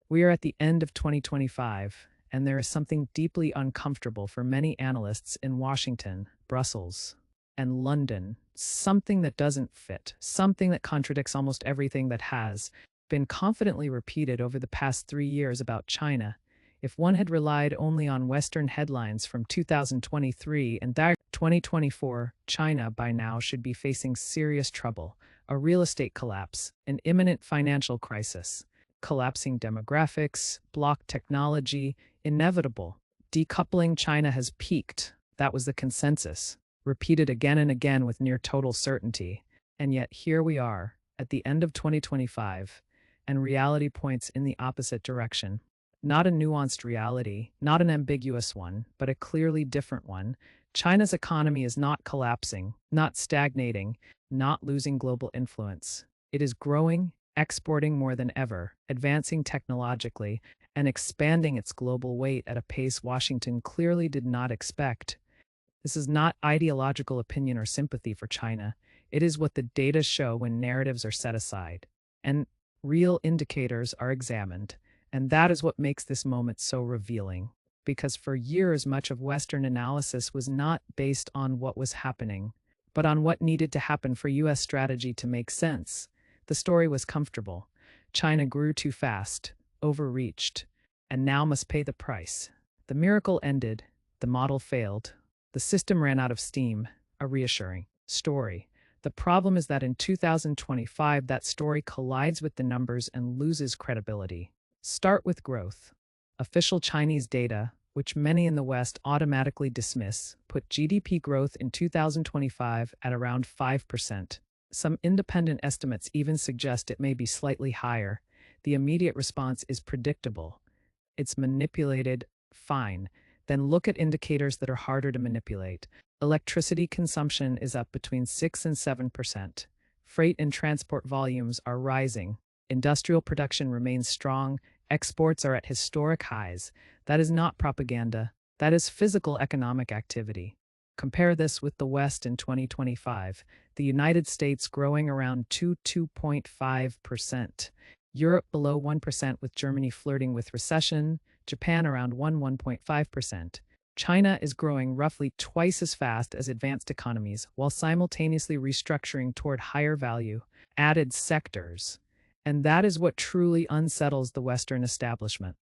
We are at the end of 2025, and there is something deeply uncomfortable for many analysts in Washington, Brussels, and London. Something that doesn't fit, something that contradicts almost everything that has been confidently repeated over the past 3 years about China. If one had relied only on Western headlines from 2023 and that 2024, China by now should be facing serious trouble, a real estate collapse, an imminent financial crisis, collapsing demographics, block technology, inevitable. Decoupling China has peaked. That was the consensus, repeated again and again with near total certainty. And yet here we are, at the end of 2025, and reality points in the opposite direction. Not a nuanced reality, not an ambiguous one, but a clearly different one. China's economy is not collapsing, not stagnating, not losing global influence. It is growing, exporting more than ever, advancing technologically, and expanding its global weight at a pace Washington clearly did not expect. This is not ideological opinion or sympathy for China. It is what the data show when narratives are set aside and real indicators are examined. And that is what makes this moment so revealing. Because for years, much of Western analysis was not based on what was happening, but on what needed to happen for U.S. strategy to make sense. The story was comfortable. China grew too fast, overreached, and now must pay the price. The miracle ended. The model failed. The system ran out of steam. A reassuring story. The problem is that in 2025, that story collides with the numbers and loses credibility. Start with growth. Official Chinese data, which many in the West automatically dismiss, put GDP growth in 2025 at around 5%. Some independent estimates even suggest it may be slightly higher. The immediate response is predictable. It's manipulated, fine. Then look at indicators that are harder to manipulate. Electricity consumption is up between 6 and 7%. Freight and transport volumes are rising. Industrial production remains strong. Exports are at historic highs. That is not propaganda. That is physical economic activity. Compare this with the West in 2025. The United States growing around 2.5%. Europe below 1% with Germany flirting with recession. Japan around 1.5%. China is growing roughly twice as fast as advanced economies while simultaneously restructuring toward higher value, added sectors. And that is what truly unsettles the Western establishment.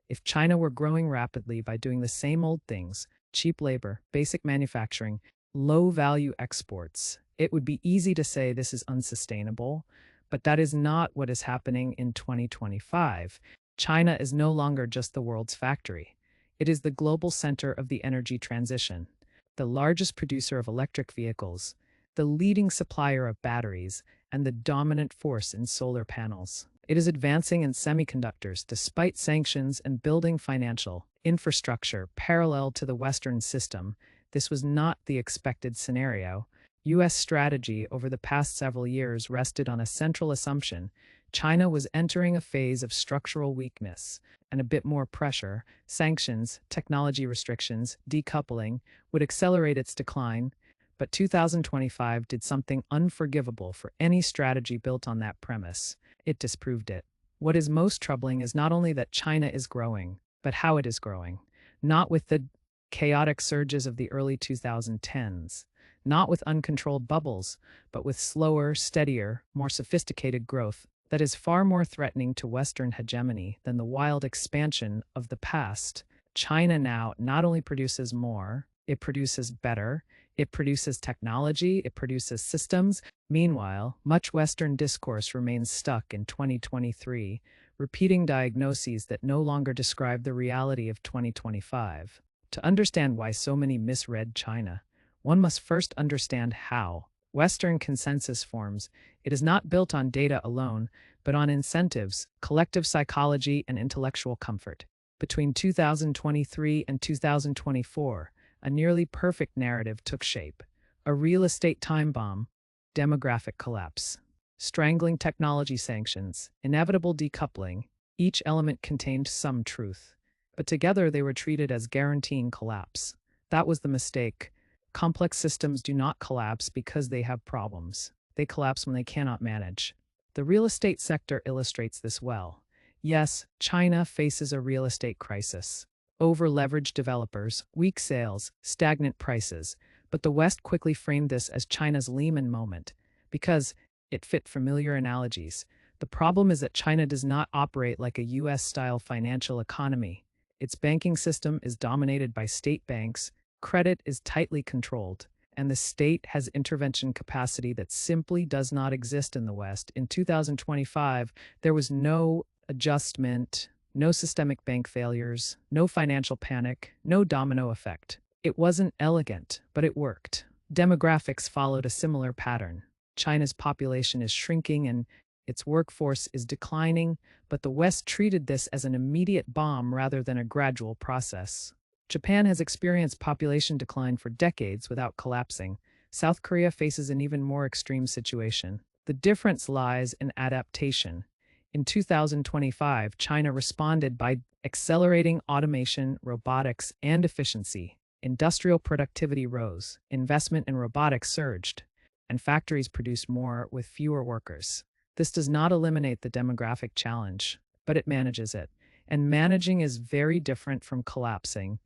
If China were growing rapidly by doing the same old things, cheap labor, basic manufacturing, low-value exports, it would be easy to say this is unsustainable, but that is not what is happening in 2025. China is no longer just the world's factory. It is the global center of the energy transition, the largest producer of electric vehicles, the leading supplier of batteries, and the dominant force in solar panels. It is advancing in semiconductors despite sanctions and building financial infrastructure parallel to the Western system. This was not the expected scenario. U.S. strategy over the past several years rested on a central assumption: China was entering a phase of structural weakness, and a bit more pressure, sanctions, technology restrictions, decoupling, would accelerate its decline. But 2025 did something unforgivable for any strategy built on that premise. It disproved it. What is most troubling is not only that China is growing, but how it is growing. Not with the chaotic surges of the early 2010s, not with uncontrolled bubbles, but with slower, steadier, more sophisticated growth that is far more threatening to Western hegemony than the wild expansion of the past. China now not only produces more, it produces better, it produces technology, it produces systems. Meanwhile, much Western discourse remains stuck in 2023, repeating diagnoses that no longer describe the reality of 2025. To understand why so many misread China, one must first understand how Western consensus forms. It is not built on data alone, but on incentives, collective psychology, and intellectual comfort. Between 2023 and 2024, a nearly perfect narrative took shape. A real estate time bomb, demographic collapse, strangling technology sanctions, inevitable decoupling. Each element contained some truth, but together they were treated as guaranteeing collapse. That was the mistake. Complex systems do not collapse because they have problems. They collapse when they cannot manage. The real estate sector illustrates this well. Yes, China faces a real estate crisis. Over-leveraged developers, weak sales, stagnant prices. But the West quickly framed this as China's Lehman moment because it fit familiar analogies. The problem is that China does not operate like a US-style financial economy. Its banking system is dominated by state banks, credit is tightly controlled, and the state has intervention capacity that simply does not exist in the West. In 2025, there was no adjustment, no systemic bank failures, no financial panic, no domino effect. It wasn't elegant, but it worked. Demographics followed a similar pattern. China's population is shrinking and its workforce is declining, but the West treated this as an immediate bomb rather than a gradual process. Japan has experienced population decline for decades without collapsing. South Korea faces an even more extreme situation. The difference lies in adaptation. In 2025, China responded by accelerating automation, robotics, and efficiency. Industrial productivity rose, investment in robotics surged, and factories produced more with fewer workers. This does not eliminate the demographic challenge, but it manages it. And managing is very different from collapsing.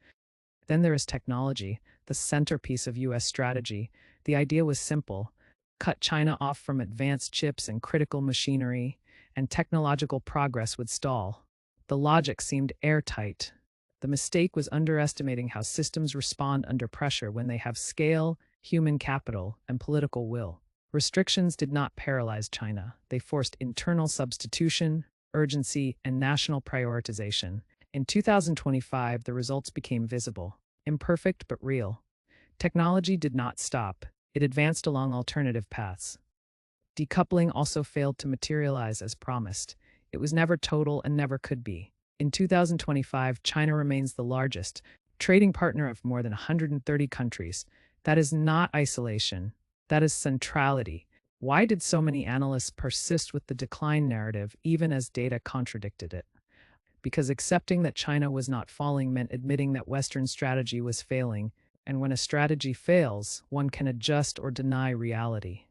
Then there is technology, the centerpiece of US strategy. The idea was simple: cut China off from advanced chips and critical machinery, and technological progress would stall. The logic seemed airtight. The mistake was underestimating how systems respond under pressure when they have scale, human capital, and political will. Restrictions did not paralyze China. They forced internal substitution, urgency, and national prioritization. In 2025, the results became visible, imperfect but real. Technology did not stop. It advanced along alternative paths. Decoupling also failed to materialize as promised. It was never total and never could be. In 2025, China remains the largest trading partner of more than 130 countries. That is not isolation. That is centrality. Why did so many analysts persist with the decline narrative even as data contradicted it? Because accepting that China was not falling meant admitting that Western strategy was failing, and when a strategy fails, one can adjust or deny reality.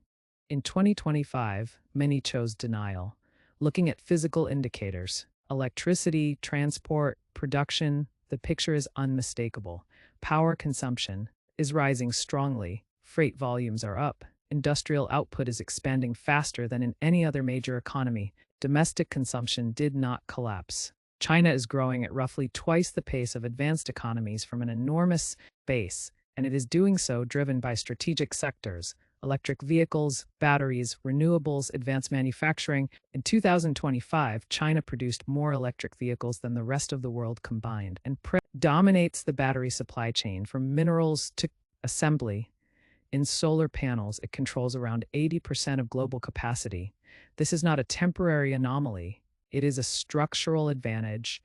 In 2025, many chose denial, looking at physical indicators, electricity, transport, production. The picture is unmistakable. Power consumption is rising strongly, freight volumes are up, industrial output is expanding faster than in any other major economy. Domestic consumption did not collapse. China is growing at roughly twice the pace of advanced economies from an enormous base, and it is doing so driven by strategic sectors: electric vehicles, batteries, renewables, advanced manufacturing. In 2025, China produced more electric vehicles than the rest of the world combined and dominates the battery supply chain from minerals to assembly. In solar panels, it controls around 80% of global capacity. This is not a temporary anomaly. It is a structural advantage.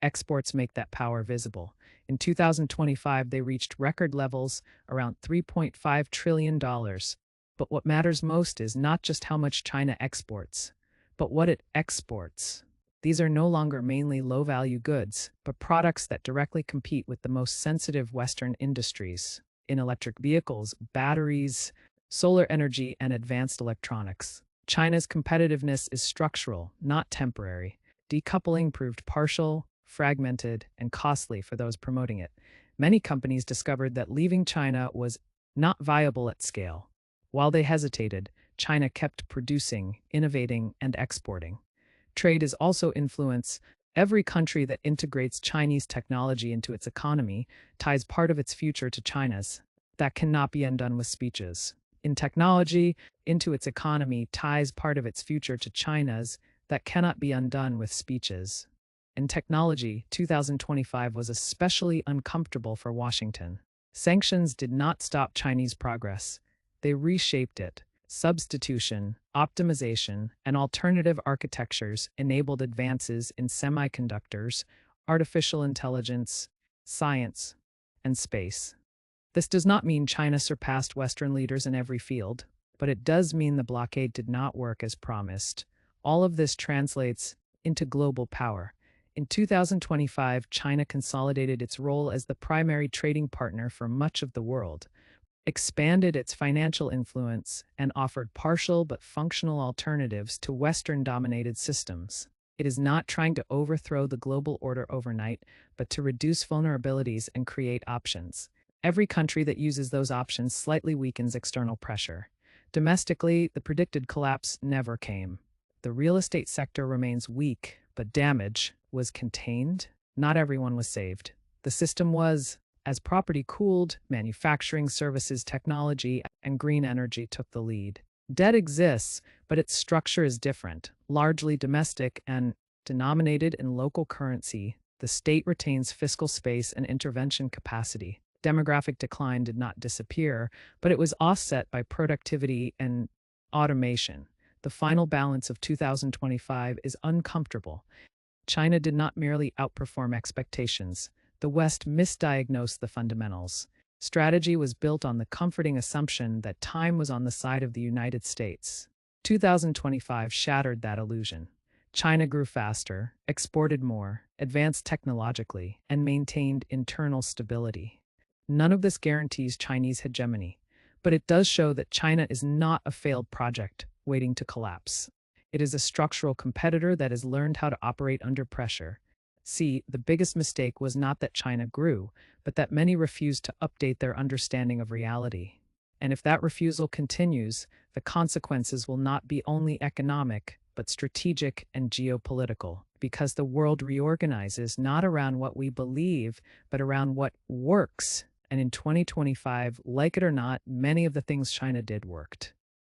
Exports make that power visible. In 2025, they reached record levels, around $3.5 trillion. But what matters most is not just how much China exports, but what it exports. These are no longer mainly low-value goods, but products that directly compete with the most sensitive Western industries in electric vehicles, batteries, solar energy, and advanced electronics. China's competitiveness is structural, not temporary. Decoupling proved partial, fragmented, and costly for those promoting it. Many companies discovered that leaving China was not viable at scale. While they hesitated, China kept producing, innovating, and exporting. Trade is also influence. Every country that integrates Chinese technology into its economy ties part of its future to China's. That cannot be undone with speeches. In technology, into its economy ties part of its future to China's. That cannot be undone with speeches. In technology, 2025 was especially uncomfortable for Washington. Sanctions did not stop Chinese progress. They reshaped it. Substitution, optimization, and alternative architectures enabled advances in semiconductors, artificial intelligence, science, and space. This does not mean China surpassed Western leaders in every field, but it does mean the blockade did not work as promised. All of this translates into global power. In 2025, China consolidated its role as the primary trading partner for much of the world, expanded its financial influence, and offered partial but functional alternatives to Western-dominated systems. It is not trying to overthrow the global order overnight, but to reduce vulnerabilities and create options. Every country that uses those options slightly weakens external pressure. Domestically, the predicted collapse never came. The real estate sector remains weak, but damage was contained. Not everyone was saved. The system was. As property cooled, manufacturing, services, technology, and green energy took the lead. Debt exists, but its structure is different, largely domestic and denominated in local currency. The state retains fiscal space and intervention capacity. Demographic decline did not disappear, but it was offset by productivity and automation. The final balance of 2025 is uncomfortable. China did not merely outperform expectations. The West misdiagnosed the fundamentals. Strategy was built on the comforting assumption that time was on the side of the United States. 2025 shattered that illusion. China grew faster, exported more, advanced technologically, and maintained internal stability. None of this guarantees Chinese hegemony, but it does show that China is not a failed project waiting to collapse. It is a structural competitor that has learned how to operate under pressure. See, the biggest mistake was not that China grew, but that many refused to update their understanding of reality. And if that refusal continues, the consequences will not be only economic, but strategic and geopolitical, because the world reorganizes not around what we believe, but around what works. And in 2025, like it or not, many of the things China did worked.